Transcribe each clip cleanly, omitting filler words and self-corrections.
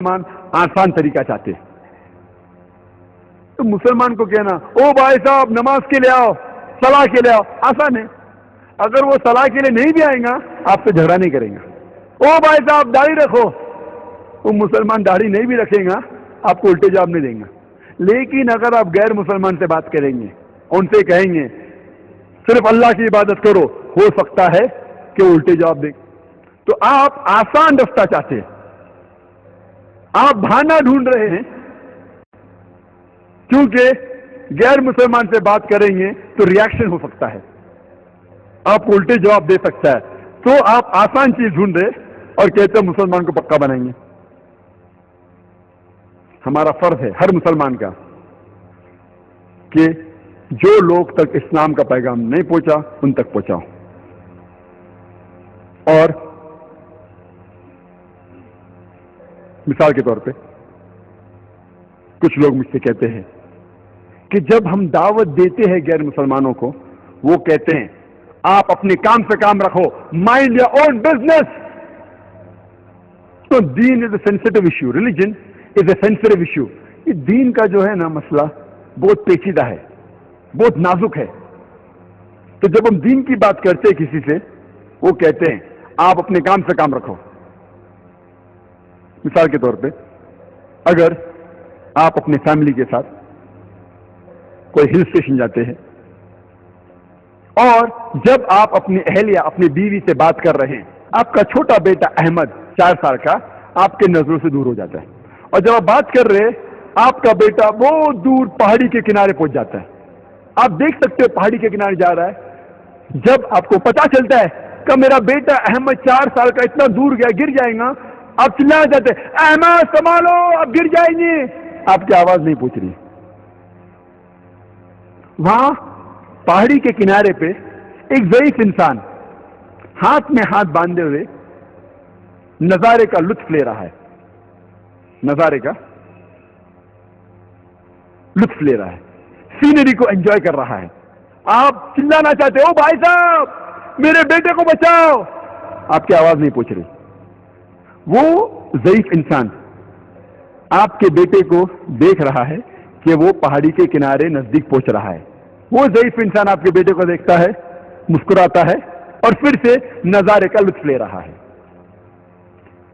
مسلمان آسان طریقہ چاہتے ہیں. تو مسلمان کو کہنا او بھائی صاحب نماز کے لیے آؤ، صلاح کے لیے آؤ، آسان ہے. اگر وہ صلاح کے لیے نہیں بھی آئیں گا آپ سے جھگڑا نہیں کریں گا. او بھائی صاحب داڑھی رکھو، وہ مسلمان داڑھی نہیں بھی رکھیں گا آپ کو الٹے جواب نہیں دیں گا. لیکن اگر آپ غیر مسلمان سے بات کریں گے، ان سے کہیں گے صرف اللہ کی عبادت کرو، ہو سکتا ہے کہ وہ الٹے جواب دیں. تو آپ آسان رستہ چاہتے ہیں، آپ بہانہ ڈھونڈ رہے ہیں کیونکہ غیر مسلمان سے بات کریں گے تو ریاکشن ہو سکتا ہے، آپ کو الٹے جواب دے سکتا ہے. تو آپ آسان چیز ڈھونڈ رہے اور کہتے ہیں مسلمان کو پکا بنائیں گے. ہمارا فرض ہے ہر مسلمان کا کہ جو لوگ تک اسلام کا پیغام نہیں پہنچا ان تک پہنچاؤ. اور مثال کے طور پہ کچھ لوگ مجھ سے کہتے ہیں کہ جب ہم دعوت دیتے ہیں غیر مسلمانوں کو، وہ کہتے ہیں آپ اپنے کام سے کام رکھو، مائنڈ یور اون بزنس. تو دین is a sensitive issue, religion is a sensitive issue. یہ دین کا جو ہے نا مسئلہ بہت پیچیدہ ہے، بہت نازک ہے. تو جب ہم دین کی بات کرتے ہیں کسی سے، وہ کہتے ہیں آپ اپنے کام سے کام رکھو. مثال کے طور پہ اگر آپ اپنے فیملی کے ساتھ کوئی ہل اسٹیشن جاتے ہیں اور جب آپ اپنی اہلیہ اپنی بیوی سے بات کر رہے ہیں، آپ کا چھوٹا بیٹا احمد 4 سال کا آپ کے نظروں سے دور ہو جاتا ہے، اور جب آپ بات کر رہے آپ کا بیٹا بہت دور پہاڑی کے کنارے پہنچ جاتا ہے. آپ دیکھ سکتے ہو پہاڑی کے کنارے جا رہا ہے. جب آپ کو پتا چلتا ہے کہ میرا بیٹا احمد 4 سال کا اتنا دور گیا، گر جائے گا، آپ چلا جاتے احمد سنبھالو آپ گر جائیں گے، آپ کی آواز نہیں پہنچ رہی. وہاں پہاڑی کے کنارے پہ ایک ضعیف انسان ہاتھ میں ہاتھ باندھے ہوئے نظارے کا لطف لے رہا ہے، نظارے کا لطف لے رہا ہے، سینری کو انجوائے کر رہا ہے. آپ چلانا چاہتے ہو بھائی صاحب میرے بیٹے کو بچاؤ، آپ کی آواز نہیں پہنچ رہی. وہ ضعیف انسان آپ کے بیٹے کو دیکھ رہا ہے کہ وہ پہاڑی کے کنارے نزدیک پہنچ رہا ہے. وہ ضعیف انسان آپ کے بیٹے کو دیکھتا ہے، مسکراتا ہے اور پھر سے نظارے کا لطف لے رہا ہے.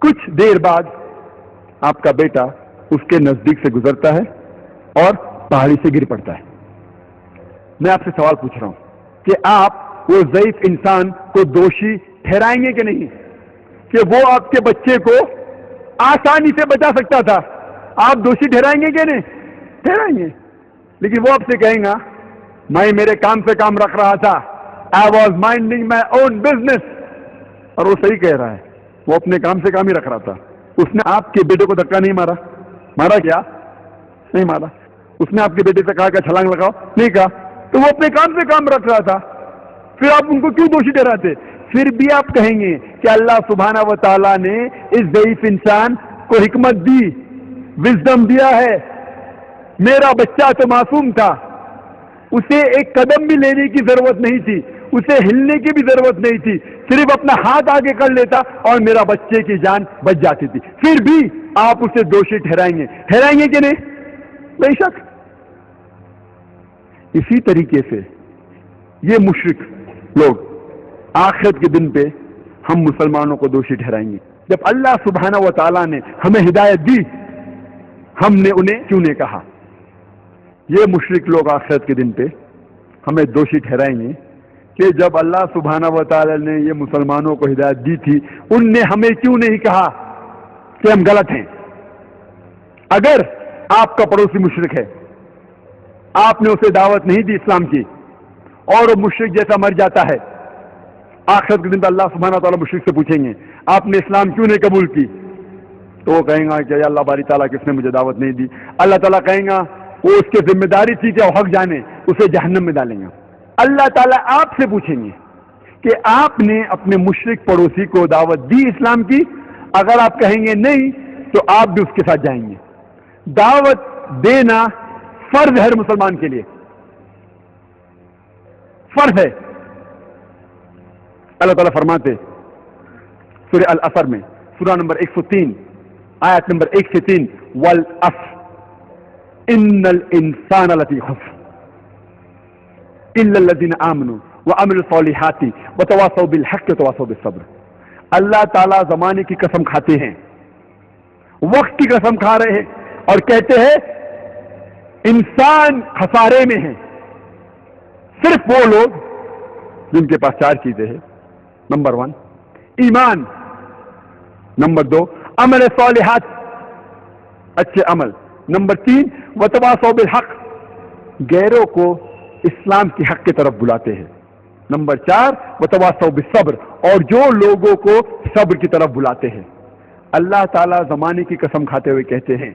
کچھ دیر بعد آپ کا بیٹا اس کے نزدیک سے گزرتا ہے اور پہاڑی سے گر پڑتا ہے. میں آپ سے سوال پوچھ رہا ہوں کہ آپ وہ ضعیف انسان کو دوشی ٹھہرائیں گے کہ نہیں کہ وہ آپ کے بچے کو آسانی سے بچا سکتا تھا؟ آپ دوشی ٹھہرائیں گے کہ نہیں؟ ٹھہرائیں گے. لیکن وہ آپ سے کہیں گا میں میرے کام سے کام رکھ رہا تھا، I was minding my own business. اور وہ صحیح کہہ رہا ہے، وہ اپنے کام سے کام ہی رکھ رہا تھا. اس نے آپ کے بیٹے کو دھکا نہیں مارا، مارا کیا؟ نہیں مارا. اس نے آپ کے بیٹے سے کہا کہ چھلانگ لگاؤ، نہیں کہا. تو وہ اپنے کام سے کام رکھ رہا تھا، پھر آپ ان کو کیوں دوشی ٹھہراتے؟ پھر بھی آپ کہیں گے کہ اللہ سبحانہ و تعالیٰ نے اس ضعیف انسان کو حکمت دی، وزڈم دیا ہے. میرا بچہ تو معصوم تھا، اسے ایک قدم بھی لینے کی ضرورت نہیں تھی، اسے ہلنے کی بھی ضرورت نہیں تھی، صرف اپنا ہاتھ آگے کر لیتا اور میرا بچے کی جان بچ جاتی تھی. پھر بھی آپ اسے دوشی ٹھہرائیں گے، ٹھہرائیں گے کہ نہیں؟ بے شک. اسی طریقے سے یہ مشرک لوگ آخرت کے دن پہ ہم مسلمانوں کو دوشی ٹھہرائیں گے. جب اللہ سبحانہ و تعالیٰ نے ہمیں ہدایت دی، ہم نے انہیں کیوں نہیں کہا؟ یہ مشرک لوگ آخرت کے دن پہ ہمیں دوشی ٹھہرائیں گے کہ جب اللہ سبحانہ و تعالیٰ نے یہ مسلمانوں کو ہدایت دی تھی ان نے ہمیں کیوں نہیں کہا کہ ہم غلط ہیں. اگر آپ کا پڑوسی مشرک ہے، آپ نے اسے دعوت نہیں دی اسلام کی اور وہ مشرک جیسا مر جاتا ہے، آخرت کے دن پہ اللہ سبحانہ و تعالیٰ مشرک سے پوچھیں گے آپ نے اسلام کیوں نہیں قبول کی؟ تو وہ کہیں گا کہ اللہ باری تعالیٰ کس نے مجھے دعوت نہیں دی. اللہ تعالیٰ کہیں گا وہ اس کی ذمہ داری تھی کہ وہ حق جانے، اسے جہنم میں ڈالیں گا. اللہ تعالیٰ آپ سے پوچھیں گے کہ آپ نے اپنے مشرک پڑوسی کو دعوت دی اسلام کی؟ اگر آپ کہیں گے نہیں تو آپ بھی اس کے ساتھ جائیں گے. دعوت دینا فرض ہے ہر مسلمان کے لیے، فرض ہے. اللہ تعالیٰ فرماتے سورہ العصر میں، سورہ نمبر 103 آیت نمبر 1 سے 3 والعصر ان الانسان لفی خسر الا الذین آمنوا وعملوا الصالحات وتواصوا بالحق وتواصوا بالصبر. اللہ تعالیٰ زمانے کی قسم کھاتے ہیں، وقت کی قسم کھا رہے ہیں اور کہتے ہیں انسان خسارے میں ہیں. صرف وہ لوگ جن کے پاس 4 چیزیں ہیں. نمبر 1 ایمان، نمبر 2 عمل صالحات، اچھے عمل، نمبر 3 وتواصوا بالحق، غیروں کو اسلام کی حق کی طرف بلاتے ہیں، نمبر 4 وتواصوا بالصبر، اور جو لوگوں کو صبر کی طرف بلاتے ہیں. اللہ تعالیٰ زمانے کی قسم کھاتے ہوئے کہتے ہیں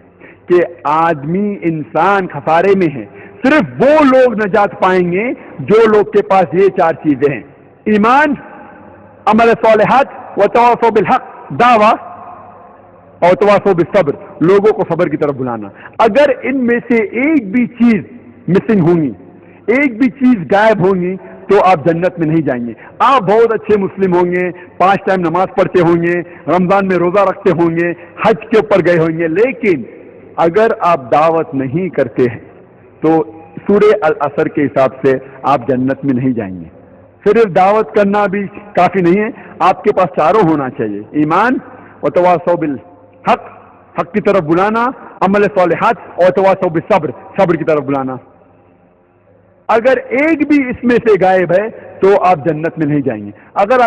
کہ آدمی انسان خسارے میں ہے. صرف وہ لوگ نجات پائیں گے جو لوگ کے پاس یہ 4 چیزیں ہیں، ایمان، عمل صالحات، وتواصوا بالحق، دعویٰ، اور تواصوا بالصبر، لوگوں کو صبر کی طرف بلانا. اگر ان میں سے ایک بھی چیز مسنگ ہوں گی، ایک بھی چیز غائب ہوں گی تو آپ جنت میں نہیں جائیں گے. آپ بہت اچھے مسلم ہوں گے، 5 ٹائم نماز پڑھتے ہوں گے، رمضان میں روزہ رکھتے ہوں گے، حج کے اوپر گئے ہوں گے، لیکن اگر آپ دعوت نہیں کرتے ہیں تو سورہ العصر کے حساب سے آپ جنت میں نہیں جائیں گے. صرف دعوت کرنا بھی کافی نہیں ہے، آپ کے پاس 4 ہونا چاہیے، ایمان، وتواصوا بالحق، حق کی طرف بلانا، عمل صالحات، اور تواصوا بالصبر، صبر کی طرف بلانا. اگر ایک بھی اس میں سے غائب ہے تو آپ جنت میں نہیں جائیں گے. اگر